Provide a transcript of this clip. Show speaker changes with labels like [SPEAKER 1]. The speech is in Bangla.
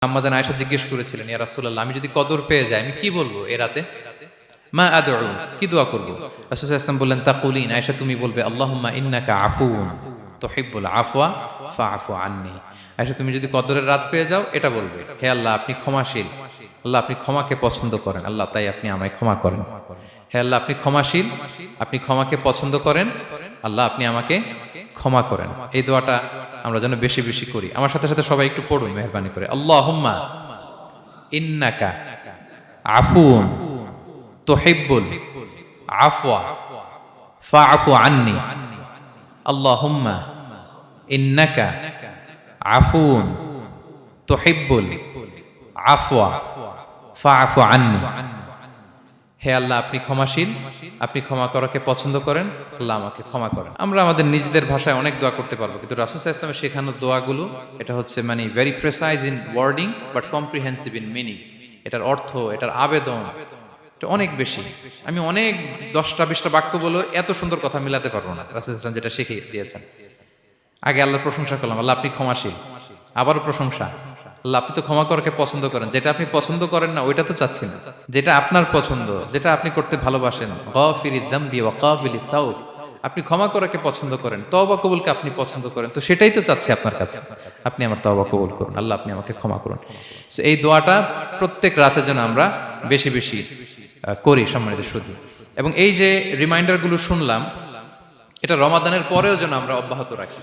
[SPEAKER 1] আম্মা জান আয়েশা জিজ্ঞেস করেছিলেন, ইয়া রাসূলুল্লাহ, আমি যদি কদর পেয়ে যাই আমি কি বলবো এ রাতে? মা আদউ, কি দোয়া করব? রাসূল সাল্লাল্লাহু আলাইহি ওয়াসাল্লাম বললেন, তাকুলিন, আয়েশা তুমি বলবে, আল্লাহুম্মা ইন্নাকা আফুউন তুহিব্বুল আফওয়া ফাআফু আন্নি। আয়েশা তুমি যদি কদরের রাত পেয়ে যাও এটা বলবে, হে আল্লাহ আপনি ক্ষমাশীল, আল্লাহ আপনি ক্ষমাকে পছন্দ করেন, আল্লাহ তাই আপনি আমায় ক্ষমা করেন। হে আল্লাহ আপনি ক্ষমাশীল, আপনি ক্ষমাকে পছন্দ করেন, আল্লাহ আপনি আমাকে ক্ষমা করেন। এই দোয়াটা আমরা যেন বেশি বেশি করি। আমার সাথে সাথে সবাই একটু পড়ুন মেহেরবানি করে। আল্লাহুম্মা ইন্নাকা আফুন তুহিব্বুল আফওয়া ফাআফু আন্নি। আল্লাহুম্মা ইন্নাকা আফুন তুহিব্বুল আফওয়া ফাআফু আন্নি। হে আল্লাহ আপনি ক্ষমাশীল, আপনি ক্ষমা করাকে পছন্দ করেন, আল্লাহ আমাকে ক্ষমা করেন। আমরা আমাদের নিজেদের ভাষায় অনেক দোয়া করতে পারবো, কিন্তু রাসূল সাল্লাল্লাহু আলাইহি ওয়াসাল্লামের শেখানো দোয়াগুলো এটা হচ্ছে মানে very precise in wording but comprehensive in meaning. এটার অর্থ, এটার আবেদন এটা অনেক বেশি। আমি অনেক 10টা-20টা বাক্য বলে এত সুন্দর কথা মিলাতে পারবো না। রাসূল সাল্লাল্লাহু আলাইহি ওয়াসাল্লাম যেটা শিখিয়ে দিয়েছেন, আগে আল্লাহর প্রশংসা করলাম, আল্লাহ আপনি ক্ষমাশীল, আবারও প্রশংসা, আল্লাহ আপনি তো ক্ষমা করাকে পছন্দ করেন। যেটা আপনি পছন্দ করেন না ওইটা তো চাচ্ছি না, যেটা আপনার পছন্দ, যেটা আপনি করতে ভালোবাসেন, গাফিরিয যামবি ওয়া কাবিলিত তাওব, আপনি ক্ষমা করাকে পছন্দ করেন, তওবা কবুলকে আপনি পছন্দ করেন, তো সেটাই তো চাচ্ছি আপনার কাছে, আপনি আমার তওবা কবুল করুন, আল্লাহ আপনি আমাকে ক্ষমা করুন। সো এই দোয়াটা প্রত্যেক রাতে যেন আমরা বেশি বেশি করি সম্মানিত সুধী। এবং এই যে রিমাইন্ডারগুলো শুনলাম, এটা রমাদানের পরেও যেন আমরা অব্যাহত রাখি।